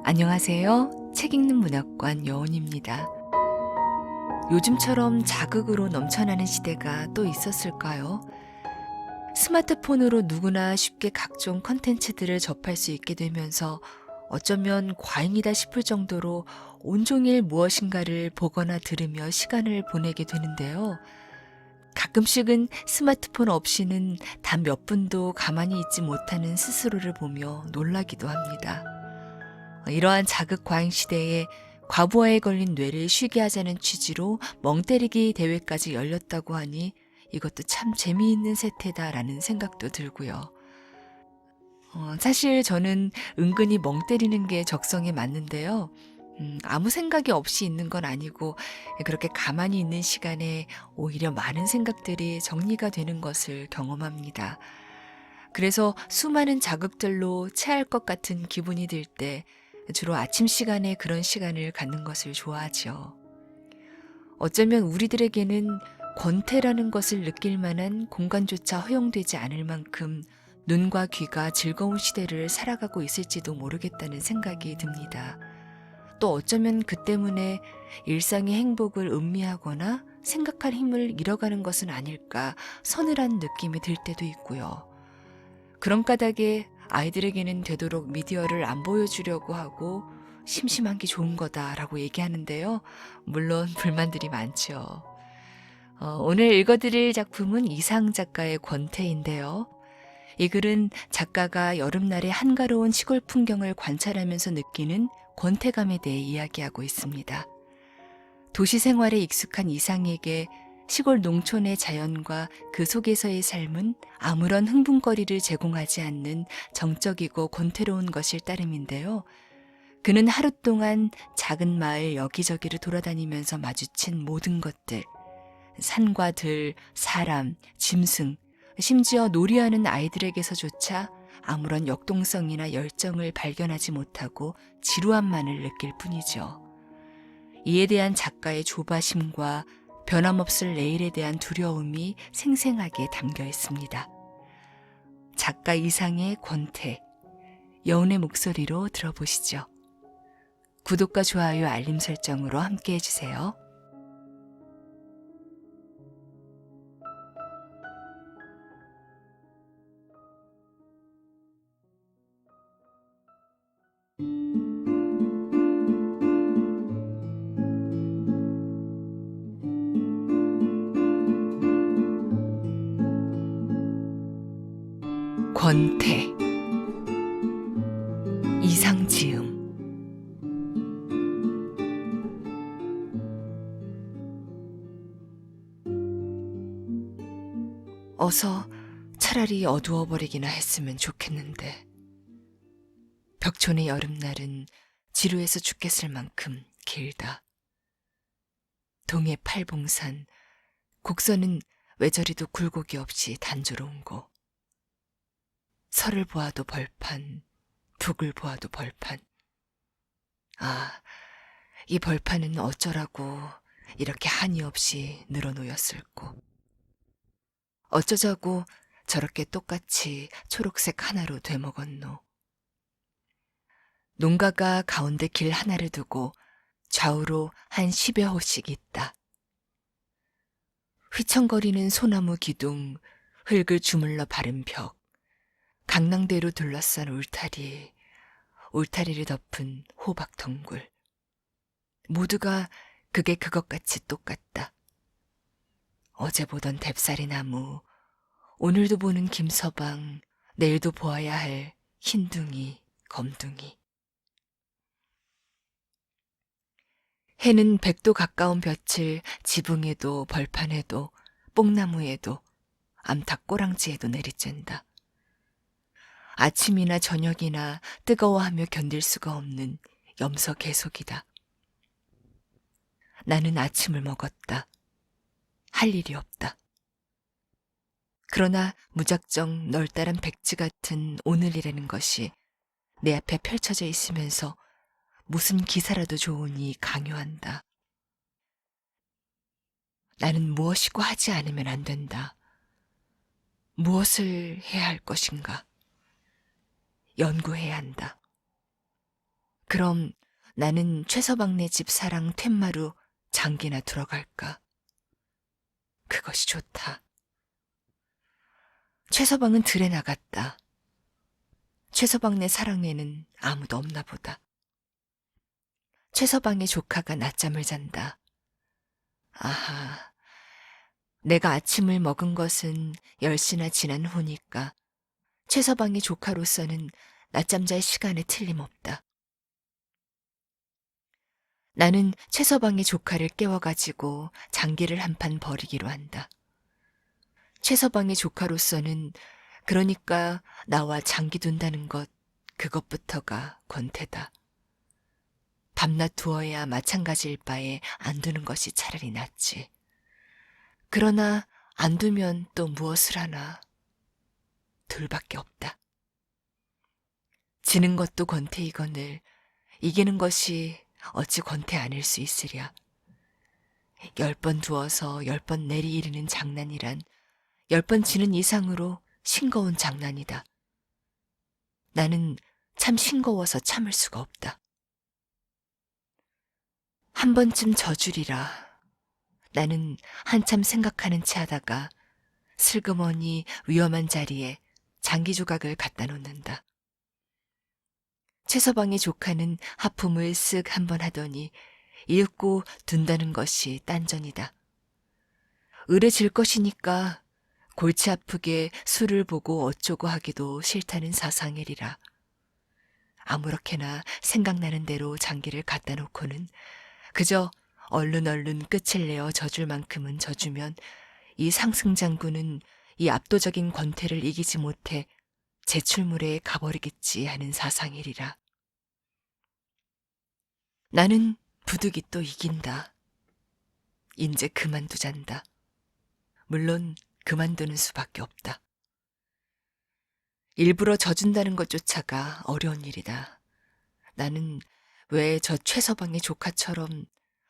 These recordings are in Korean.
안녕하세요. 책 읽는 문학관 여운입니다. 요즘처럼 자극으로 넘쳐나는 시대가 또 있었을까요? 스마트폰으로 누구나 쉽게 각종 컨텐츠들을 접할 수 있게 되면서 어쩌면 과잉이다 싶을 정도로 온종일 무엇인가를 보거나 들으며 시간을 보내게 되는데요. 가끔씩은 스마트폰 없이는 단 몇 분도 가만히 있지 못하는 스스로를 보며 놀라기도 합니다. 이러한 자극 과잉 시대에 과부하에 걸린 뇌를 쉬게 하자는 취지로 멍때리기 대회까지 열렸다고 하니 이것도 참 재미있는 세태다라는 생각도 들고요. 사실 저는 은근히 멍 때리는 게 적성에 맞는데요. 아무 생각이 없이 있는 건 아니고 그렇게 가만히 있는 시간에 오히려 많은 생각들이 정리가 되는 것을 경험합니다. 그래서 수많은 자극들로 체할 것 같은 기분이 들 때 주로 아침 시간에 그런 시간을 갖는 것을 좋아하지요. 어쩌면 우리들에게는 권태라는 것을 느낄 만한 공간조차 허용되지 않을 만큼 눈과 귀가 즐거운 시대를 살아가고 있을지도 모르겠다는 생각이 듭니다. 또 어쩌면 그 때문에 일상의 행복을 음미하거나 생각할 힘을 잃어가는 것은 아닐까 서늘한 느낌이 들 때도 있고요. 그런 까닭에 아이들에게는 되도록 미디어를 안 보여주려고 하고 심심한 게 좋은 거다라고 얘기하는데요. 물론 불만들이 많죠. 오늘 읽어드릴 작품은 이상 작가의 권태인데요. 이 글은 작가가 여름날의 한가로운 시골 풍경을 관찰하면서 느끼는 권태감에 대해 이야기하고 있습니다. 도시 생활에 익숙한 이상에게 시골 농촌의 자연과 그 속에서의 삶은 아무런 흥분거리를 제공하지 않는 정적이고 권태로운 것일 따름인데요. 그는 하루 동안 작은 마을 여기저기를 돌아다니면서 마주친 모든 것들, 산과 들, 사람, 짐승, 심지어 놀이하는 아이들에게서조차 아무런 역동성이나 열정을 발견하지 못하고 지루함만을 느낄 뿐이죠. 이에 대한 작가의 조바심과 변함없을 내일에 대한 두려움이 생생하게 담겨 있습니다. 작가 이상의 권태, 여운의 목소리로 들어보시죠. 구독과 좋아요, 알림 설정으로 함께 해주세요. 권태, 이상지음. 어서 차라리 어두워버리기나 했으면 좋겠는데. 벽촌의 여름날은 지루해서 죽겠을 만큼 길다. 동해 팔봉산, 곡선은 외저리도 굴곡이 없이 단조로운고. 설을 보아도 벌판, 북을 보아도 벌판. 아, 이 벌판은 어쩌라고 이렇게 한이 없이 늘어놓였을꼬. 어쩌자고 저렇게 똑같이 초록색 하나로 되먹었노. 농가가 가운데 길 하나를 두고 좌우로 한 10여 호씩 있다. 휘청거리는 소나무 기둥, 흙을 주물러 바른 벽, 강낭대로 둘러싼 울타리, 울타리를 덮은 호박 덩굴. 모두가 그게 그것같이 똑같다. 어제 보던 뎁사리 나무, 오늘도 보는 김서방, 내일도 보아야 할 흰둥이, 검둥이. 해는 100도 가까운 볕을 지붕에도 벌판에도 뽕나무에도 암탉 꼬랑지에도 내리쬐다. 아침이나 저녁이나 뜨거워하며 견딜 수가 없는 염소 계속이다. 나는 아침을 먹었다. 할 일이 없다. 그러나 무작정 널따란 백지 같은 오늘이라는 것이 내 앞에 펼쳐져 있으면서 무슨 기사라도 좋으니 강요한다. 나는 무엇이고 하지 않으면 안 된다. 무엇을 해야 할 것인가? 연구해야 한다. 그럼 나는 최서방네 집 사랑 텐마루 장기나 들어갈까? 그것이 좋다. 최서방은 들에 나갔다. 최서방네 사랑내는 아무도 없나 보다. 최서방의 조카가 낮잠을 잔다. 아하, 내가 아침을 먹은 것은 10시나 지난 후니까 최서방의 조카로서는 낮잠 잘 시간에 틀림없다. 나는 최서방의 조카를 깨워가지고 장기를 한 판 버리기로 한다. 최서방의 조카로서는 그러니까 나와 장기 둔다는 것, 그것부터가 권태다. 밤낮 두어야 마찬가지일 바에 안 두는 것이 차라리 낫지. 그러나 안 두면 또 무엇을 하나. 둘밖에 없다. 지는 것도 권태이거늘 이기는 것이 어찌 권태 아닐 수 있으랴. 10번 두어서 10번 내리이르는 장난이란 10번 지는 이상으로 싱거운 장난이다. 나는 참 싱거워서 참을 수가 없다. 한 번쯤 져주리라. 나는 한참 생각하는 채 하다가 슬그머니 위험한 자리에 장기 조각을 갖다 놓는다. 최서방의 조카는 하품을 쓱 한번 하더니 읽고 둔다는 것이 딴전이다. 의뢰질 것이니까 골치 아프게 술을 보고 어쩌고 하기도 싫다는 사상이리라. 아무렇게나 생각나는 대로 장기를 갖다 놓고는 그저 얼른 끝을 내어 져줄 만큼은 져주면 이 상승장군은 이 압도적인 권태를 이기지 못해 제출물에 가버리겠지 하는 사상이리라. 나는 부득이 또 이긴다. 인제 그만두잔다. 물론 그만두는 수밖에 없다. 일부러 져준다는 것조차가 어려운 일이다. 나는 왜 저 최서방의 조카처럼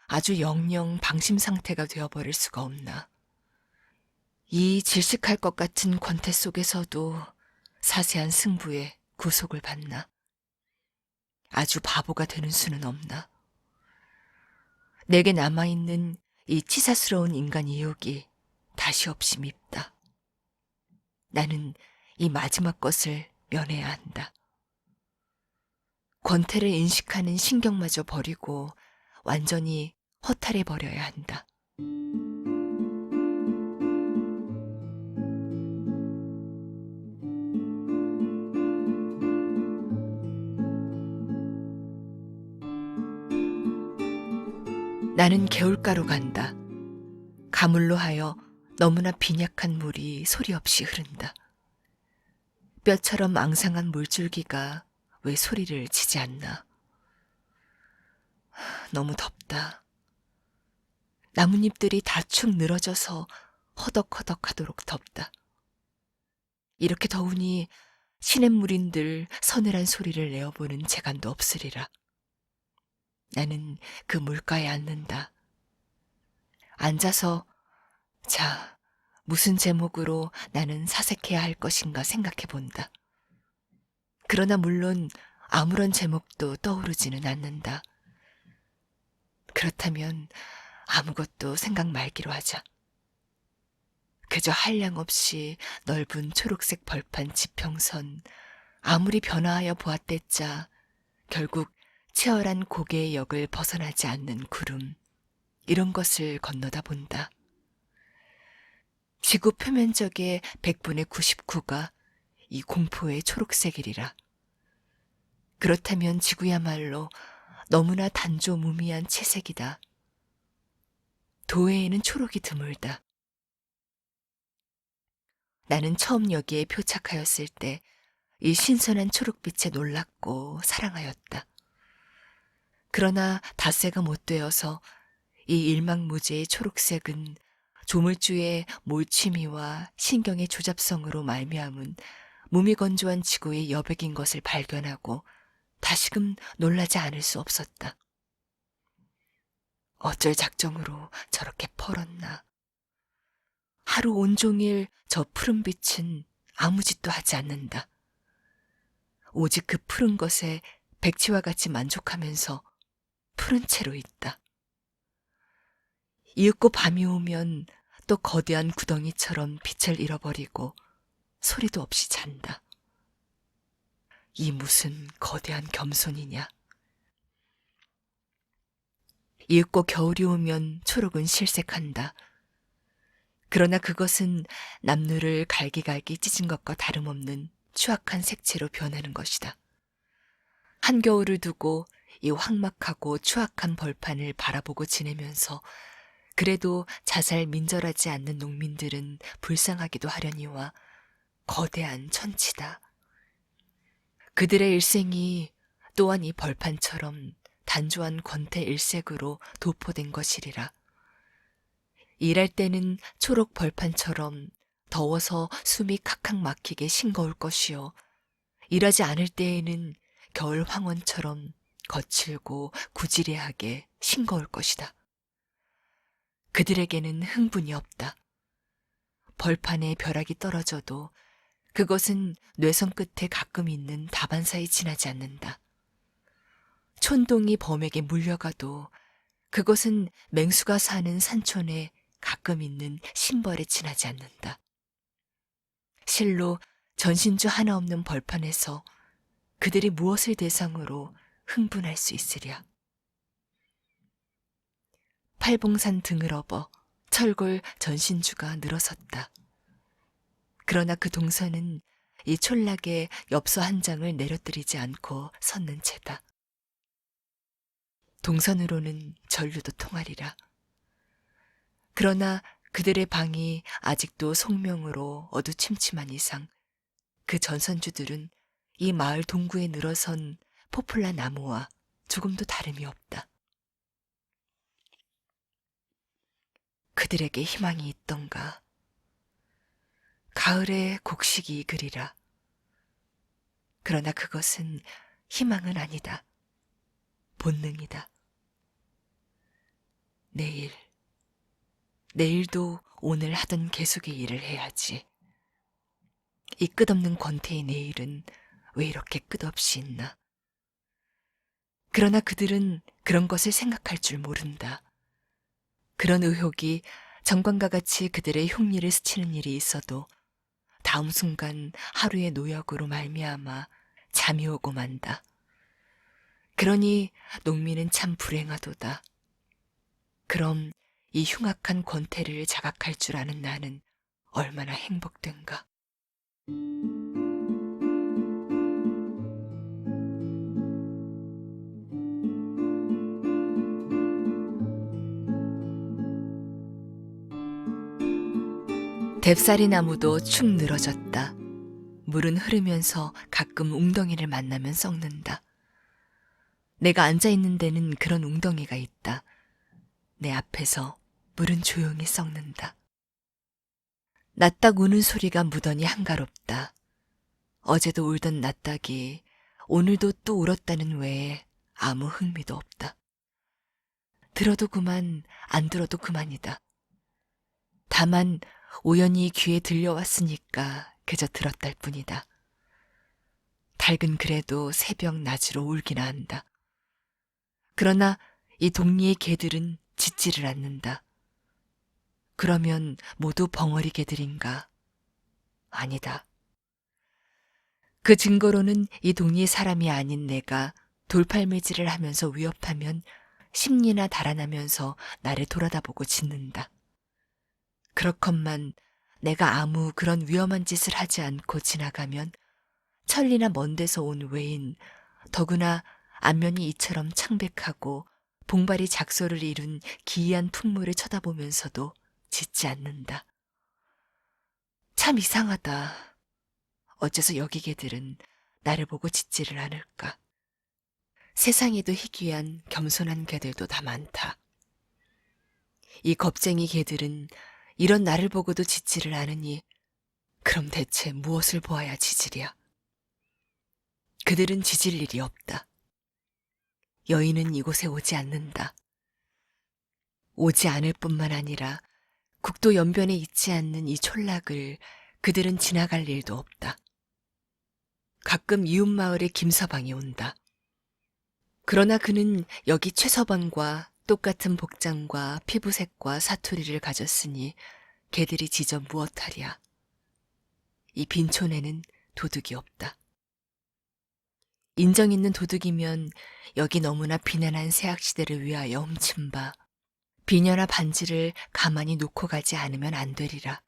아주 영영 방심 상태가 되어버릴 수가 없나. 이 질식할 것 같은 권태 속에서도 사세한 승부에 구속을 받나. 아주 바보가 되는 수는 없나. 내게 남아있는 이 치사스러운 인간 이욕이 다시 없이 밉다. 나는 이 마지막 것을 면해야 한다. 권태를 인식하는 신경마저 버리고 완전히 허탈해 버려야 한다. 나는 개울가로 간다. 가물로 하여 너무나 빈약한 물이 소리 없이 흐른다. 뼈처럼 앙상한 물줄기가 왜 소리를 치지 않나. 너무 덥다. 나뭇잎들이 다 축 늘어져서 허덕허덕하도록 덥다. 이렇게 더우니 시냇물인들 서늘한 소리를 내어보는 재간도 없으리라. 나는 그 물가에 앉는다. 앉아서 자, 무슨 제목으로 나는 사색해야 할 것인가 생각해 본다. 그러나 물론 아무런 제목도 떠오르지는 않는다. 그렇다면 아무것도 생각 말기로 하자. 그저 한량없이 넓은 초록색 벌판 지평선, 아무리 변화하여 보았댔자 결국 치열한 고개의 역을 벗어나지 않는 구름, 이런 것을 건너다 본다. 지구 표면적의 100분의 99가 이 공포의 초록색이리라. 그렇다면 지구야말로 너무나 단조무미한 채색이다. 도해에는 초록이 드물다. 나는 처음 여기에 표착하였을 때 이 신선한 초록빛에 놀랐고 사랑하였다. 그러나 닷새가 못 되어서 이 일망무제의 초록색은 조물주의 몰취미와 신경의 조잡성으로 말미암은 무미건조한 지구의 여백인 것을 발견하고 다시금 놀라지 않을 수 없었다. 어쩔 작정으로 저렇게 펄었나. 하루 온종일 저 푸른 빛은 아무 짓도 하지 않는다. 오직 그 푸른 것에 백치와 같이 만족하면서 푸른 채로 있다. 이윽고 밤이 오면 또 거대한 구덩이처럼 빛을 잃어버리고 소리도 없이 잔다. 이 무슨 거대한 겸손이냐. 이윽고 겨울이 오면 초록은 실색한다. 그러나 그것은 남루를 갈기갈기 찢은 것과 다름없는 추악한 색채로 변하는 것이다. 한겨울을 두고 이 황막하고 추악한 벌판을 바라보고 지내면서 그래도 자살 민절하지 않는 농민들은 불쌍하기도 하려니와 거대한 천치다. 그들의 일생이 또한 이 벌판처럼 단조한 권태 일색으로 도포된 것이리라. 일할 때는 초록 벌판처럼 더워서 숨이 칵칵 막히게 싱거울 것이요. 일하지 않을 때에는 겨울 황원처럼 거칠고 구지레하게 싱거울 것이다. 그들에게는 흥분이 없다. 벌판에 벼락이 떨어져도 그것은 뇌성 끝에 가끔 있는 다반 사이 지나지 않는다. 촌동이 범에게 물려가도 그것은 맹수가 사는 산촌에 가끔 있는 신벌에 지나지 않는다. 실로 전신주 하나 없는 벌판에서 그들이 무엇을 대상으로 흥분할 수 있으랴. 팔봉산 등을 업어 철골 전신주가 늘어섰다. 그러나 그 동선은 이 촌락에 엽서 한 장을 내려뜨리지 않고 섰는 채다. 동선으로는 전류도 통하리라. 그러나 그들의 방이 아직도 송명으로 어두침침한 이상 그 전선주들은 이 마을 동구에 늘어선 포플라 나무와 조금도 다름이 없다. 그들에게 희망이 있던가. 가을의 곡식이 그리라. 그러나 그것은 희망은 아니다. 본능이다. 내일도 오늘 하던 계속의 일을 해야지. 이 끝없는 권태의 내일은 왜 이렇게 끝없이 있나? 그러나 그들은 그런 것을 생각할 줄 모른다. 그런 의혹이 정광과 같이 그들의 흉리를 스치는 일이 있어도 다음 순간 하루의 노역으로 말미암아 잠이 오고 만다. 그러니 농민은 참 불행하도다. 그럼 이 흉악한 권태를 자각할 줄 아는 나는 얼마나 행복된가. 뎁사리 나무도 축 늘어졌다. 물은 흐르면서 가끔 웅덩이를 만나면 썩는다. 내가 앉아있는 데는 그런 웅덩이가 있다. 내 앞에서 물은 조용히 썩는다. 낫딱 우는 소리가 무던히 한가롭다. 어제도 울던 낫딱이 오늘도 또 울었다는 외에 아무 흥미도 없다. 들어도 그만, 안 들어도 그만이다. 다만 우연히 귀에 들려왔으니까 그저 들었달 뿐이다. 닭은 그래도 새벽 낮으로 울기나 한다. 그러나 이 동리의 개들은 짖지를 않는다. 그러면 모두 벙어리 개들인가? 아니다. 그 증거로는 이 동리의 사람이 아닌 내가 돌팔매질을 하면서 위협하면 심리나 달아나면서 나를 돌아다보고 짖는다. 그렇건만 내가 아무 그런 위험한 짓을 하지 않고 지나가면 천리나 먼 데서 온 외인, 더구나 안면이 이처럼 창백하고 봉발이 작소를 이룬 기이한 풍물을 쳐다보면서도 짖지 않는다. 참 이상하다. 어째서 여기 개들은 나를 보고 짖지를 않을까. 세상에도 희귀한 겸손한 개들도 다 많다. 이 겁쟁이 개들은 이런 나를 보고도 짖지를 않으니 그럼 대체 무엇을 보아야 짖으랴. 그들은 짖을 일이 없다. 여인은 이곳에 오지 않는다. 오지 않을 뿐만 아니라 국도 연변에 있지 않는 이 촌락을 그들은 지나갈 일도 없다. 가끔 이웃마을의 김서방이 온다. 그러나 그는 여기 최서방과 똑같은 복장과 피부색과 사투리를 가졌으니 개들이 짖어 무엇하랴. 이 빈촌에는 도둑이 없다. 인정 있는 도둑이면 여기 너무나 비난한 세학시대를 위하여 훔친 바 비녀나 반지를 가만히 놓고 가지 않으면 안 되리라.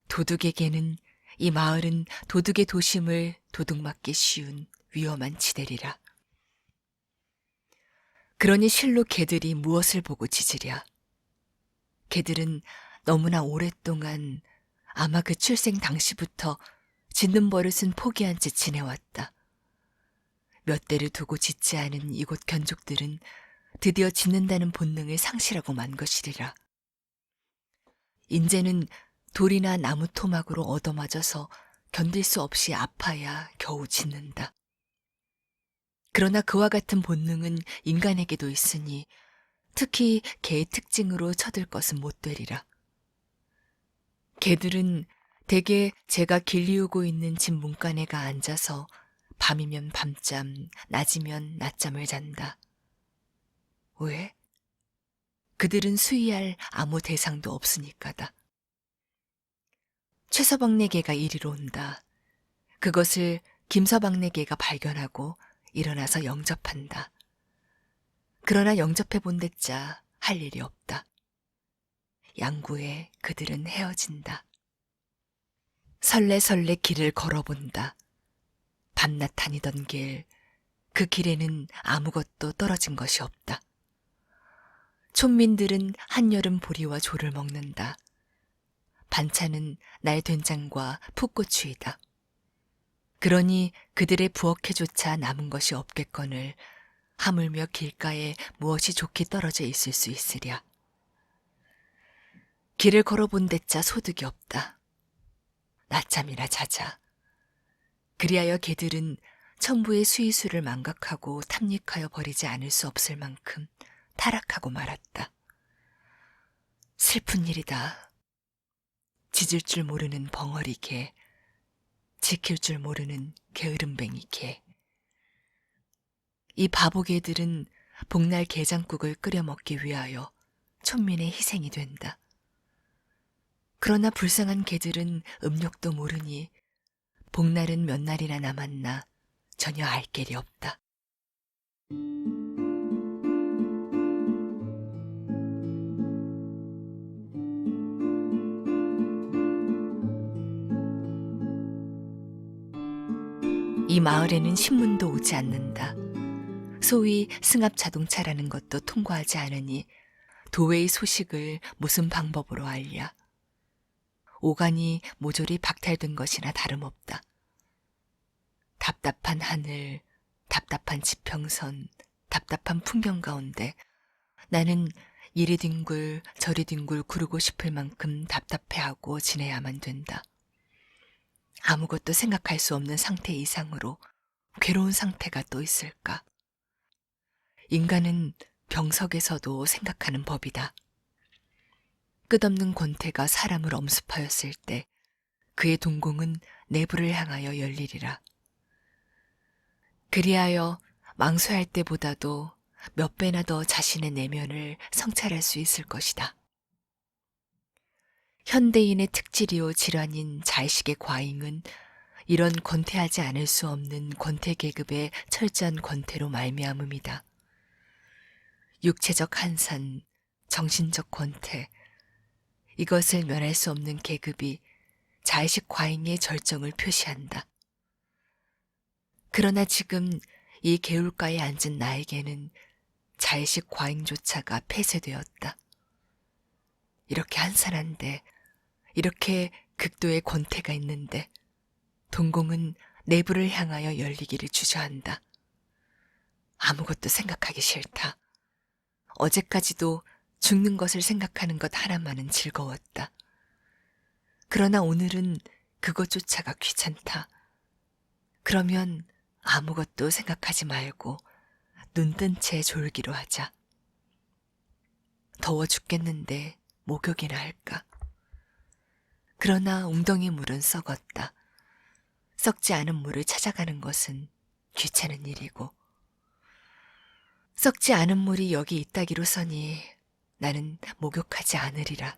도둑에게는 이 마을은 도둑의 도심을 도둑맞기 쉬운 위험한 지대리라. 그러니 실로 개들이 무엇을 보고 짖으랴. 개들은 너무나 오랫동안 아마 그 출생 당시부터 짖는 버릇은 포기한 채 지내왔다. 몇 대를 두고 짖지 않은 이곳 견족들은 드디어 짖는다는 본능을 상실하고 만 것이리라. 인제는 돌이나 나무 토막으로 얻어맞아서 견딜 수 없이 아파야 겨우 짖는다. 그러나 그와 같은 본능은 인간에게도 있으니 특히 개의 특징으로 쳐들 것은 못 되리라. 개들은 대개 제가 길리우고 있는 집 문간에가 앉아서 밤이면 밤잠, 낮이면 낮잠을 잔다. 왜? 그들은 수위할 아무 대상도 없으니까다. 최서방네 개가 이리로 온다. 그것을 김서방네 개가 발견하고 일어나서 영접한다. 그러나 영접해 본댔자 할 일이 없다. 양구에 그들은 헤어진다. 설레설레 길을 걸어본다. 밤낮 다니던 길, 그 길에는 아무것도 떨어진 것이 없다. 촌민들은 한여름 보리와 조를 먹는다. 반찬은 날 된장과 풋고추이다. 그러니 그들의 부엌에조차 남은 것이 없겠거늘 하물며 길가에 무엇이 좋게 떨어져 있을 수 있으랴. 길을 걸어본 데짜 소득이 없다. 낮잠이나 자자. 그리하여 개들은 천부의 수의수를 망각하고 탐닉하여 버리지 않을 수 없을 만큼 타락하고 말았다. 슬픈 일이다. 짖을 줄 모르는 벙어리 개, 지킬 줄 모르는 게으름뱅이 개. 이 바보 개들은 복날 게장국을 끓여 먹기 위하여 촌민의 희생이 된다. 그러나 불쌍한 개들은 음력도 모르니 복날은 몇 날이나 남았나 전혀 알 길이 없다. 이 마을에는 신문도 오지 않는다. 소위 승합 자동차라는 것도 통과하지 않으니 도외의 소식을 무슨 방법으로 알랴. 오간이 모조리 박탈된 것이나 다름없다. 답답한 하늘, 답답한 지평선, 답답한 풍경 가운데 나는 이리 뒹굴 저리 뒹굴 구르고 싶을 만큼 답답해하고 지내야만 된다. 아무것도 생각할 수 없는 상태 이상으로 괴로운 상태가 또 있을까? 인간은 병석에서도 생각하는 법이다. 끝없는 권태가 사람을 엄습하였을 때 그의 동공은 내부를 향하여 열리리라. 그리하여 망수할 때보다도 몇 배나 더 자신의 내면을 성찰할 수 있을 것이다. 현대인의 특질이요 질환인 자의식의 과잉은 이런 권태하지 않을 수 없는 권태 계급의 철저한 권태로 말미암음이다. 육체적 한산, 정신적 권태, 이것을 면할 수 없는 계급이 자의식 과잉의 절정을 표시한다. 그러나 지금 이 개울가에 앉은 나에게는 자의식 과잉조차가 폐쇄되었다. 이렇게 한산한데, 이렇게 극도의 권태가 있는데 동공은 내부를 향하여 열리기를 주저한다. 아무것도 생각하기 싫다. 어제까지도 죽는 것을 생각하는 것 하나만은 즐거웠다. 그러나 오늘은 그것조차가 귀찮다. 그러면 아무것도 생각하지 말고 눈 뜬 채 졸기로 하자. 더워 죽겠는데 목욕이나 할까? 그러나 웅덩이 물은 썩었다. 썩지 않은 물을 찾아가는 것은 귀찮은 일이고 썩지 않은 물이 여기 있다기로서니 나는 목욕하지 않으리라.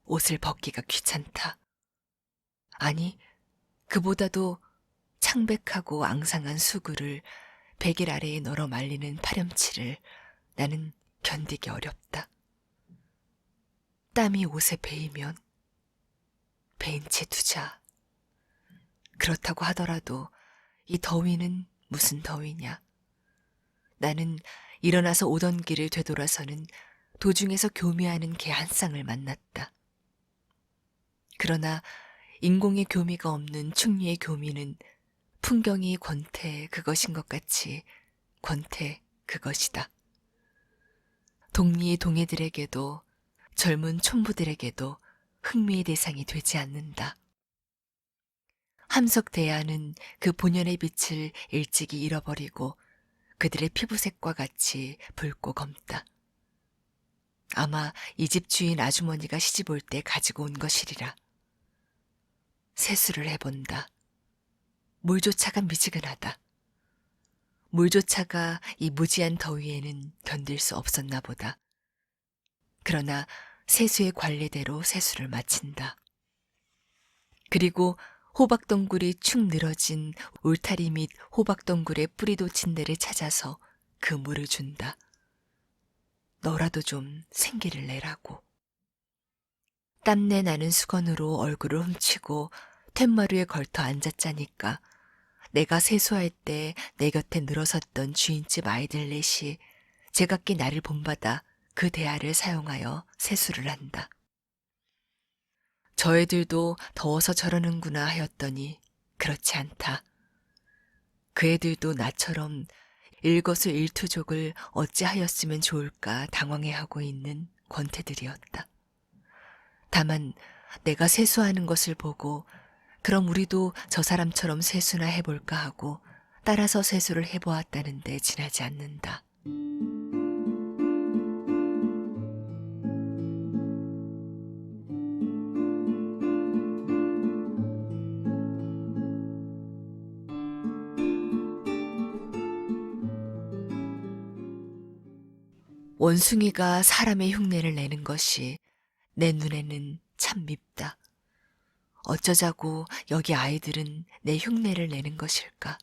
옷을 벗기가 귀찮다. 아니, 그보다도 창백하고 앙상한 수구를 베개 아래에 널어 말리는 파렴치를 나는 견디기 어렵다. 땀이 옷에 배이면 배인 채 두자. 그렇다고 하더라도 이 더위는 무슨 더위냐. 나는 일어나서 오던 길을 되돌아서는 도중에서 교미하는 개 한 쌍을 만났다. 그러나 인공의 교미가 없는 충리의 교미는 풍경이 권태 그것인 것 같이 권태 그것이다. 동리의 동해들에게도 젊은 촌부들에게도 흥미의 대상이 되지 않는다. 함석대야는 그 본연의 빛을 일찍이 잃어버리고 그들의 피부색과 같이 붉고 검다. 아마 이 집 주인 아주머니가 시집 올 때 가지고 온 것이리라. 세수를 해본다. 물조차가 미지근하다. 물조차가 이 무지한 더위에는 견딜 수 없었나 보다. 그러나 세수의 관례대로 세수를 마친다. 그리고 호박덩굴이 축 늘어진 울타리 및 호박덩굴의 뿌리 돋친 데를 찾아서 그 물을 준다. 너라도 좀 생기를 내라고. 땀내 나는 수건으로 얼굴을 훔치고 툇마루에 걸터 앉았자니까 내가 세수할 때 내 곁에 늘어섰던 주인집 아이들 넷이 제각기 나를 본받아 그 대야를 사용하여 세수를 한다. 저 애들도 더워서 저러는구나 하였더니 그렇지 않다. 그 애들도 나처럼 일거수일투족을 어찌하였으면 좋을까 당황해하고 있는 권태들이었다. 다만 내가 세수하는 것을 보고 그럼 우리도 저 사람처럼 세수나 해볼까 하고 따라서 세수를 해보았다는데 지나지 않는다. 원숭이가 사람의 흉내를 내는 것이 내 눈에는 참 밉다. 어쩌자고 여기 아이들은 내 흉내를 내는 것일까?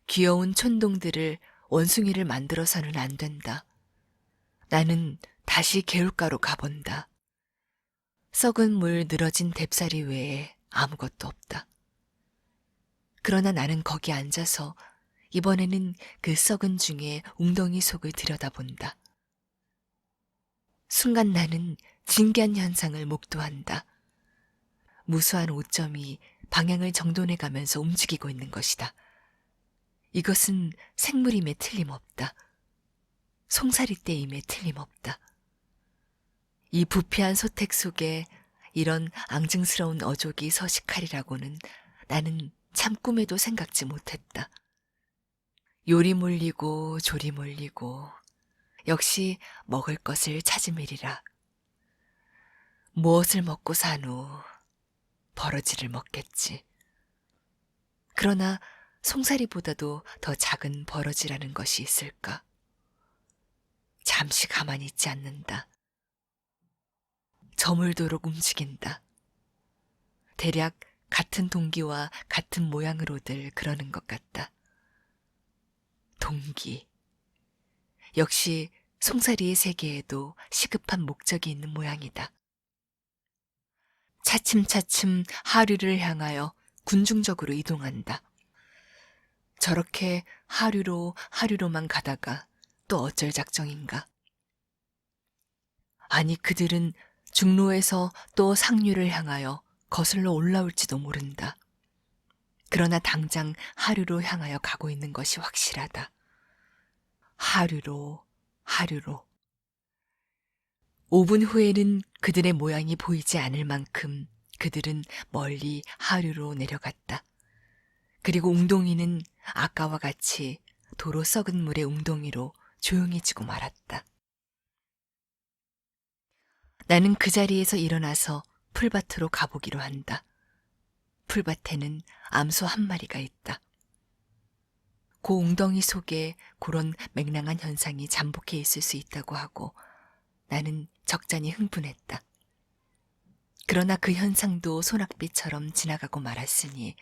귀여운 촌동들을 원숭이를 만들어서는 안 된다. 나는 다시 개울가로 가본다. 썩은 물 늘어진 뎁사리 외에 아무것도 없다. 그러나 나는 거기 앉아서 이번에는 그 썩은 중에 웅덩이 속을 들여다본다. 순간 나는 진기한 현상을 목도한다. 무수한 오점이 방향을 정돈해 가면서 움직이고 있는 것이다. 이것은 생물임에 틀림없다. 송사리떼임에 틀림없다. 이 부패한 소택 속에 이런 앙증스러운 어족이 서식하리라고는 나는 참 꿈에도 생각지 못했다. 요리 몰리고 조리 몰리고 역시 먹을 것을 찾음이리라. 무엇을 먹고 산 후 버러지를 먹겠지. 그러나 송사리보다도 더 작은 버러지라는 것이 있을까? 잠시 가만히 있지 않는다. 저물도록 움직인다. 대략 같은 동기와 같은 모양으로들 그러는 것 같다. 동기. 역시 송사리의 세계에도 시급한 목적이 있는 모양이다. 차츰차츰 하류를 향하여 군중적으로 이동한다. 저렇게 하류로만 가다가 또 어쩔 작정인가? 아니 그들은 중로에서 또 상류를 향하여 거슬러 올라올지도 모른다. 그러나 당장 하류로 향하여 가고 있는 것이 확실하다. 하류로. 5분 후에는 그들의 모양이 보이지 않을 만큼 그들은 멀리 하류로 내려갔다. 그리고 웅덩이는 아까와 같이 도로 썩은 물의 웅덩이로 조용해지고 말았다. 나는 그 자리에서 일어나서 풀밭으로 가보기로 한다. 풀밭에는 암소 한 마리가 있다. 고 웅덩이 속에 그런 맹랑한 현상이 잠복해 있을 수 있다고 하고 나는 적잖이 흥분했다. 그러나 그 현상도 소낙비처럼 지나가고 말았으니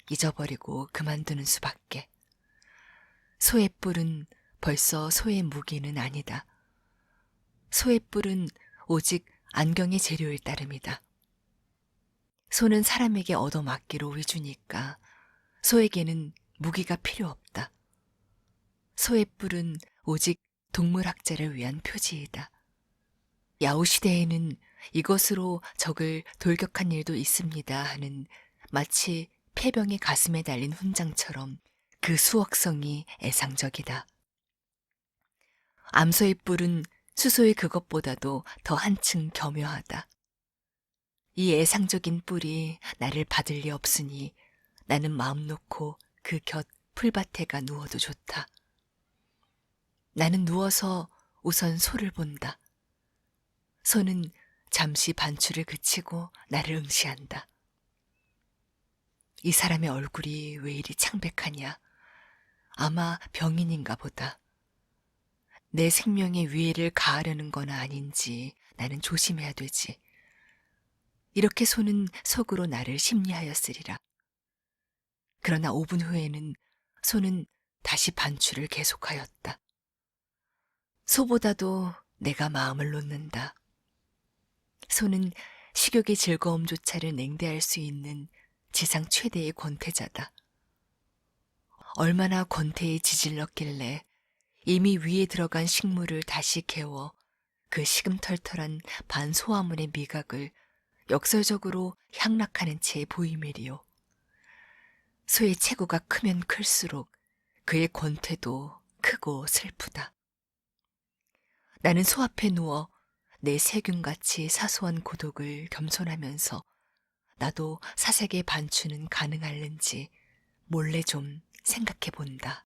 잊어버리고 그만두는 수밖에. 소의 뿔은 벌써 소의 무기는 아니다. 소의 뿔은 오직 안경의 재료일 따름이다. 소는 사람에게 얻어맞기로 위주니까 소에게는 무기가 필요 없다. 소의 뿔은 오직 동물학자를 위한 표지이다. 야후 시대에는 이것으로 적을 돌격한 일도 있습니다 하는 마치 폐병이 가슴에 달린 훈장처럼 그 수억성이 애상적이다. 암소의 뿔은 수소의 그것보다도 더 한층 교묘하다. 이 애상적인 뿔이 나를 받을 리 없으니 나는 마음 놓고 그 곁 풀밭에가 누워도 좋다. 나는 누워서 우선 소를 본다. 소는 잠시 반추를 그치고 나를 응시한다. 이 사람의 얼굴이 왜 이리 창백하냐? 아마 병인인가 보다. 내 생명에 위해를 가하려는 건 아닌지 나는 조심해야 되지. 이렇게 소는 속으로 나를 심리하였으리라. 그러나 5분 후에는 소는 다시 반추를 계속하였다. 소보다도 내가 마음을 놓는다. 소는 식욕의 즐거움조차를 냉대할 수 있는 지상 최대의 권태자다. 얼마나 권태에 지질렀길래 이미 위에 들어간 식물을 다시 개워 그 시금털털한 반소화문의 미각을 역설적으로 향락하는 채 보이매리요. 소의 체구가 크면 클수록 그의 권태도 크고 슬프다. 나는 소 앞에 누워 내 세균같이 사소한 고독을 겸손하면서 나도 사색의 반추는 가능할는지 몰래 좀 생각해 본다.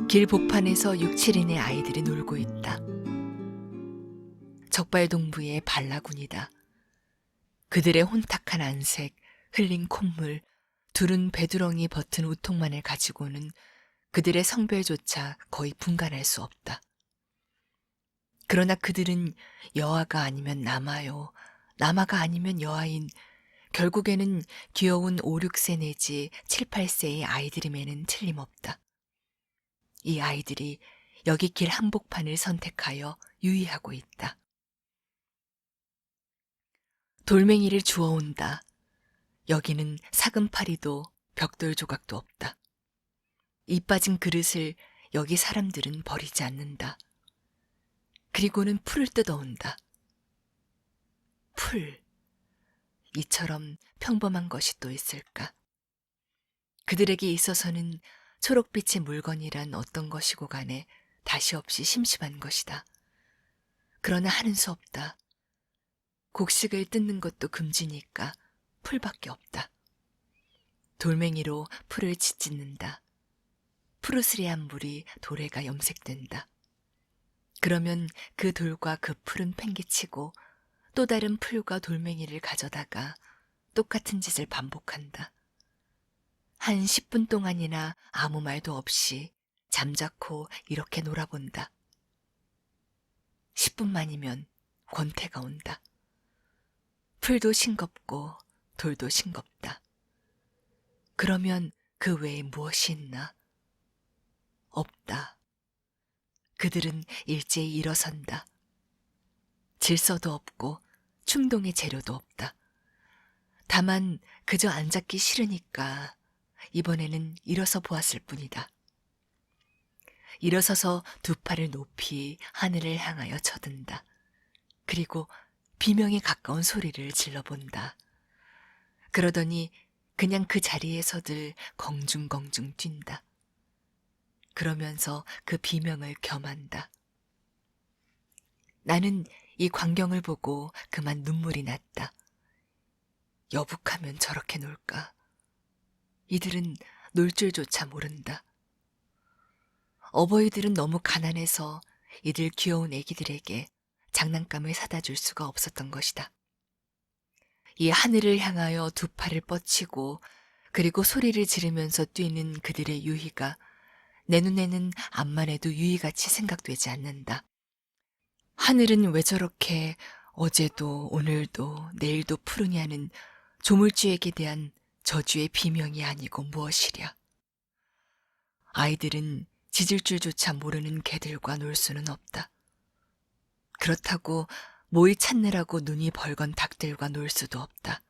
길 복판에서 6, 7인의 아이들이 놀고 있다. 적발동부의 발라군이다. 그들의 혼탁한 안색, 흘린 콧물, 두른 배두렁이 버튼 우통만을 가지고는 그들의 성별조차 거의 분간할 수 없다. 그러나 그들은 여아가 아니면 남아요, 남아가 아니면 여아인 결국에는 귀여운 5, 6세 내지 7, 8세의 아이들임에는 틀림없다. 이 아이들이 여기 길 한복판을 선택하여 유의하고 있다. 돌멩이를 주워온다. 여기는 사금파리도 벽돌 조각도 없다. 이 빠진 그릇을 여기 사람들은 버리지 않는다. 그리고는 풀을 뜯어온다. 풀. 이처럼 평범한 것이 또 있을까? 그들에게 있어서는 초록빛의 물건이란 어떤 것이고 간에 다시 없이 심심한 것이다. 그러나 하는 수 없다. 곡식을 뜯는 것도 금지니까 풀밖에 없다. 돌멩이로 풀을 짓짓는다. 푸르스레한 물이 돌에가 염색된다. 그러면 그 돌과 그 풀은 팽개치고 또 다른 풀과 돌멩이를 가져다가 똑같은 짓을 반복한다. 한 10분 동안이나 아무 말도 없이 잠자코 이렇게 놀아본다. 10분만이면 권태가 온다. 풀도 싱겁고 돌도 싱겁다. 그러면 그 외에 무엇이 있나? 없다. 그들은 일제히 일어선다. 질서도 없고 충동의 재료도 없다. 다만 그저 앉았기 싫으니까 이번에는 일어서 보았을 뿐이다. 일어서서 두 팔을 높이 하늘을 향하여 쳐든다. 그리고 비명에 가까운 소리를 질러본다. 그러더니 그냥 그 자리에서들 공중공중 뛴다. 그러면서 그 비명을 겸한다. 나는 이 광경을 보고 그만 눈물이 났다. 여북하면 저렇게 놀까? 이들은 놀 줄조차 모른다. 어버이들은 너무 가난해서 이들 귀여운 애기들에게 장난감을 사다 줄 수가 없었던 것이다. 이 하늘을 향하여 두 팔을 뻗치고 그리고 소리를 지르면서 뛰는 그들의 유희가 내 눈에는 암만 해도 유희같이 생각되지 않는다. 하늘은 왜 저렇게 어제도 오늘도 내일도 푸르냐는 조물주에게 대한 저주의 비명이 아니고 무엇이랴. 아이들은 짖을 줄조차 모르는 개들과 놀 수는 없다. 그렇다고 모이 찾느라고 눈이 벌건 닭들과 놀 수도 없다.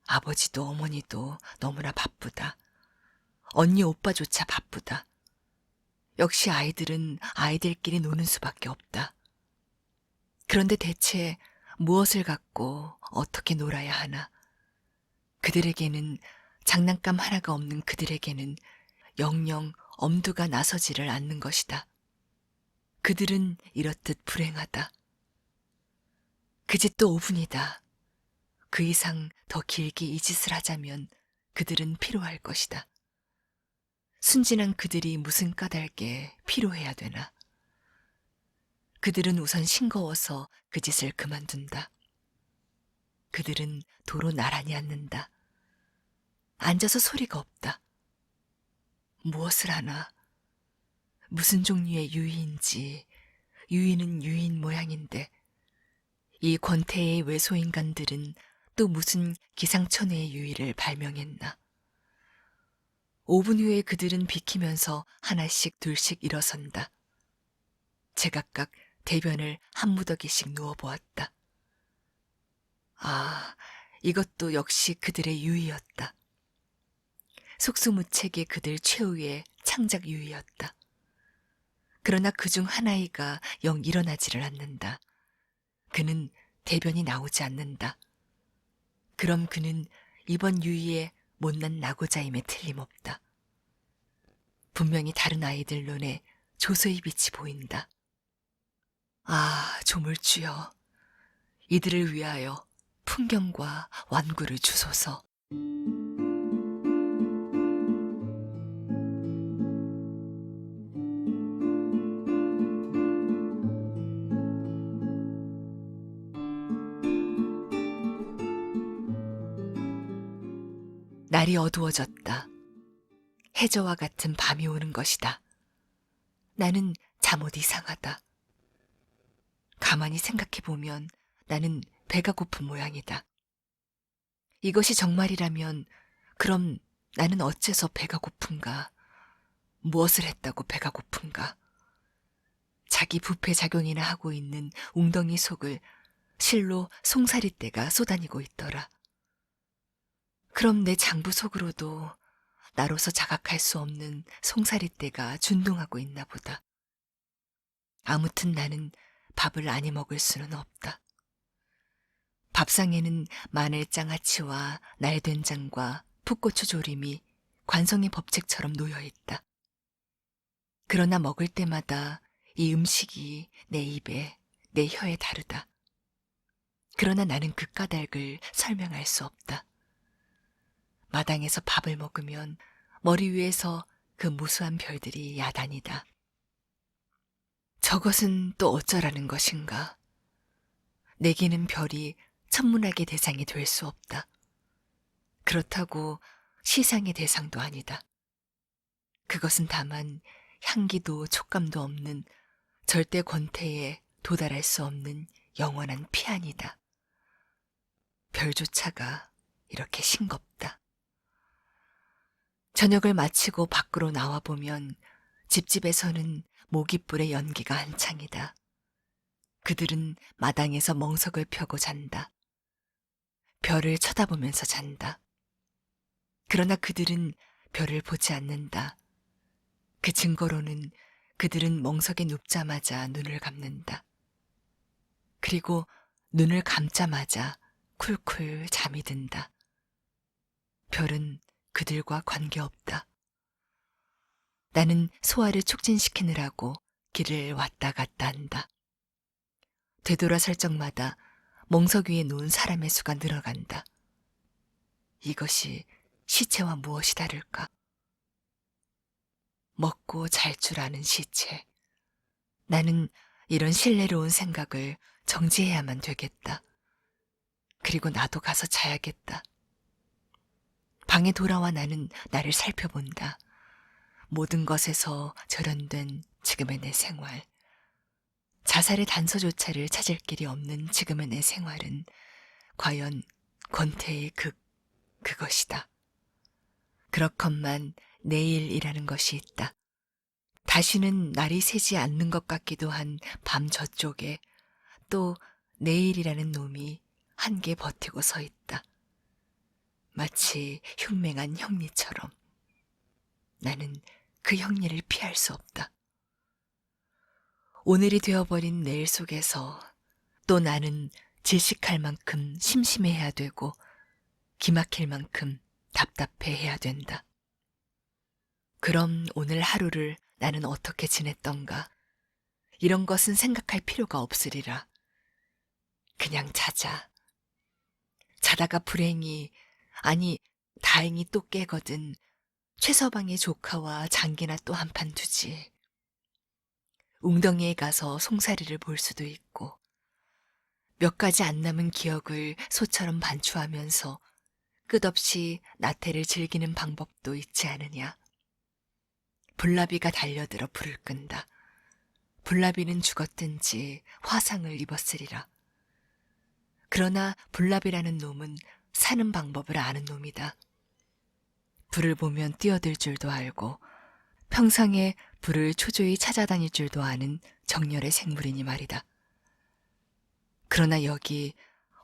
아버지도 어머니도 너무나 바쁘다. 언니 오빠조차 바쁘다. 역시 아이들은 아이들끼리 노는 수밖에 없다. 그런데 대체 무엇을 갖고 어떻게 놀아야 하나? 그들에게는 장난감 하나가 없는 그들에게는 영영 엄두가 나서지를 않는 것이다. 그들은 이렇듯 불행하다. 그제 또 5분이다. 그 이상 더 길게 이 짓을 하자면 그들은 피로할 것이다. 순진한 그들이 무슨 까닭에 피로해야 되나? 그들은 우선 싱거워서 그 짓을 그만둔다. 그들은 도로 나란히 앉는다. 앉아서 소리가 없다. 무엇을 하나? 무슨 종류의 유희인지 유희는 유희인 모양인데 이 권태의 외소인간들은 또 무슨 기상천외의 유희를 발명했나? 5분 후에 그들은 비키면서 하나씩 둘씩 일어선다. 제각각 대변을 한 무더기씩 누워보았다. 아, 이것도 역시 그들의 유희였다. 속수무책의 그들 최후의 창작 유희였다. 그러나 그중 하나이가 영 일어나지를 않는다. 그는 대변이 나오지 않는다. 그럼 그는 이번 유희의 못난 낙오자임에 틀림없다. 분명히 다른 아이들 눈에 조소의 빛이 보인다. 아, 조물주여, 이들을 위하여 풍경과 완구를 주소서. 날이 어두워졌다. 해저와 같은 밤이 오는 것이다. 나는 잠옷 이상하다. 가만히 생각해보면 나는 배가 고픈 모양이다. 이것이 정말이라면 그럼 나는 어째서 배가 고픈가? 무엇을 했다고 배가 고픈가? 자기 부패작용이나 하고 있는 웅덩이 속을 실로 송사리떼가 쏘다니고 있더라. 그럼 내 장부 속으로도 나로서 자각할 수 없는 송사리떼가 준동하고 있나 보다. 아무튼 나는 밥을 안이 먹을 수는 없다. 밥상에는 마늘장아찌와 날된장과 풋고추 조림이 관성의 법칙처럼 놓여있다. 그러나 먹을 때마다 이 음식이 내 입에, 내 혀에 다르다. 그러나 나는 그 까닭을 설명할 수 없다. 마당에서 밥을 먹으면 머리 위에서 그 무수한 별들이 야단이다. 저것은 또 어쩌라는 것인가? 내게는 별이 천문학의 대상이 될 수 없다. 그렇다고 시상의 대상도 아니다. 그것은 다만 향기도 촉감도 없는 절대 권태에 도달할 수 없는 영원한 피안이다. 별조차가 이렇게 싱겁다. 저녁을 마치고 밖으로 나와보면 집집에서는 모깃불의 연기가 한창이다. 그들은 마당에서 멍석을 펴고 잔다. 별을 쳐다보면서 잔다. 그러나 그들은 별을 보지 않는다. 그 증거로는 그들은 멍석에 눕자마자 눈을 감는다. 그리고 눈을 감자마자 쿨쿨 잠이 든다. 별은 그들과 관계없다. 나는 소화를 촉진시키느라고 길을 왔다 갔다 한다. 되돌아설 적마다 멍석 위에 누운 사람의 수가 늘어간다. 이것이 시체와 무엇이 다를까? 먹고 잘 줄 아는 시체. 나는 이런 신뢰로운 생각을 정지해야만 되겠다. 그리고 나도 가서 자야겠다. 방에 돌아와 나는 나를 살펴본다. 모든 것에서 절연된 지금의 내 생활. 자살의 단서조차를 찾을 길이 없는 지금의 내 생활은 과연 권태의 그것이다. 그렇건만 내일이라는 것이 있다. 다시는 날이 새지 않는 것 같기도 한 밤 저쪽에 또 내일이라는 놈이 한계 버티고 서 있다. 마치 흉맹한 형리처럼. 나는 그 형리를 피할 수 없다. 오늘이 되어버린 내일 속에서 또 나는 질식할 만큼 심심해해야 되고 기막힐 만큼 답답해해야 된다. 그럼 오늘 하루를 나는 어떻게 지냈던가? 이런 것은 생각할 필요가 없으리라. 그냥 자자. 자다가 불행히, 아니 다행히 또 깨거든 최서방의 조카와 장기나 또 한판 두지. 웅덩이에 가서 송사리를 볼 수도 있고 몇 가지 안 남은 기억을 소처럼 반추하면서 끝없이 나태를 즐기는 방법도 있지 않으냐. 불나비가 달려들어 불을 끈다. 불나비는 죽었든지 화상을 입었으리라. 그러나 불나비라는 놈은 사는 방법을 아는 놈이다. 불을 보면 뛰어들 줄도 알고 평상에 불을 초조히 찾아다닐 줄도 아는 정열의 생물이니 말이다. 그러나 여기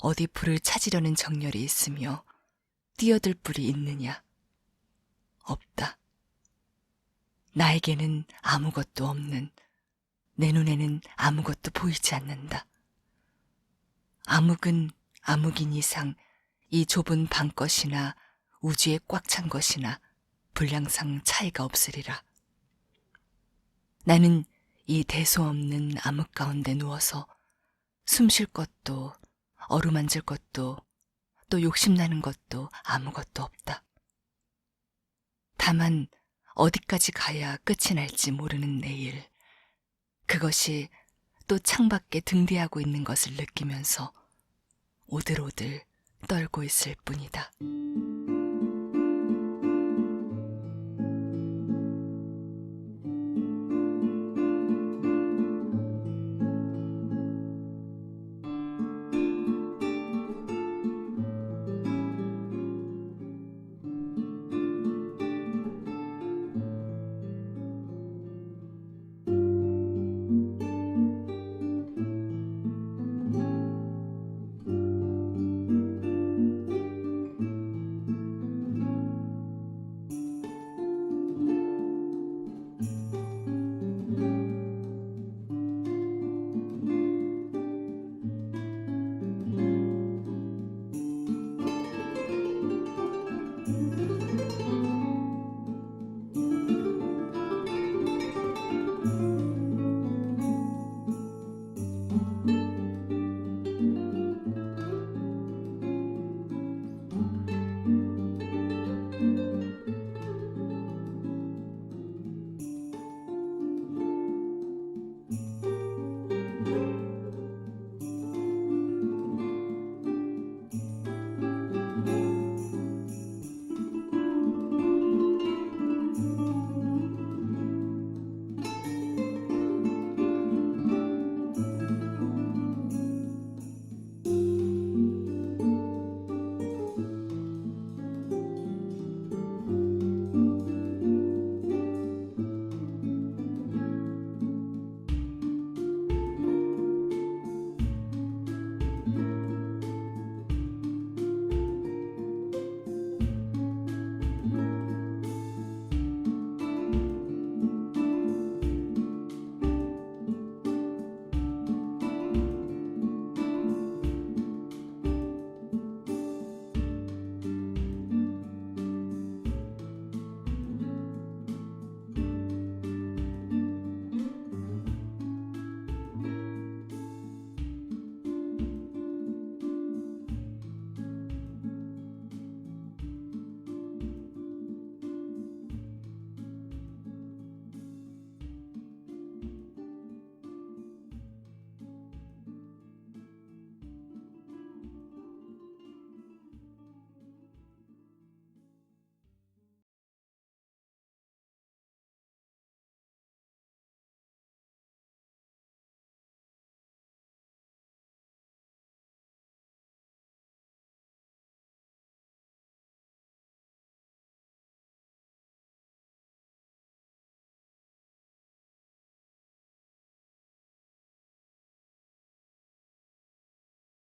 어디 불을 찾으려는 정열이 있으며 뛰어들 불이 있느냐? 없다. 나에게는 아무것도 없는, 내 눈에는 아무것도 보이지 않는다. 암흑은 암흑인 이상 이 좁은 방 것이나 우주에 꽉 찬 것이나 분량상 차이가 없으리라. 나는 이 대소 없는 암흑 가운데 누워서 숨 쉴 것도 어루만질 것도 또 욕심나는 것도 아무것도 없다. 다만 어디까지 가야 끝이 날지 모르는 내일, 그것이 또 창밖에 등대하고 있는 것을 느끼면서 오들오들 떨고 있을 뿐이다.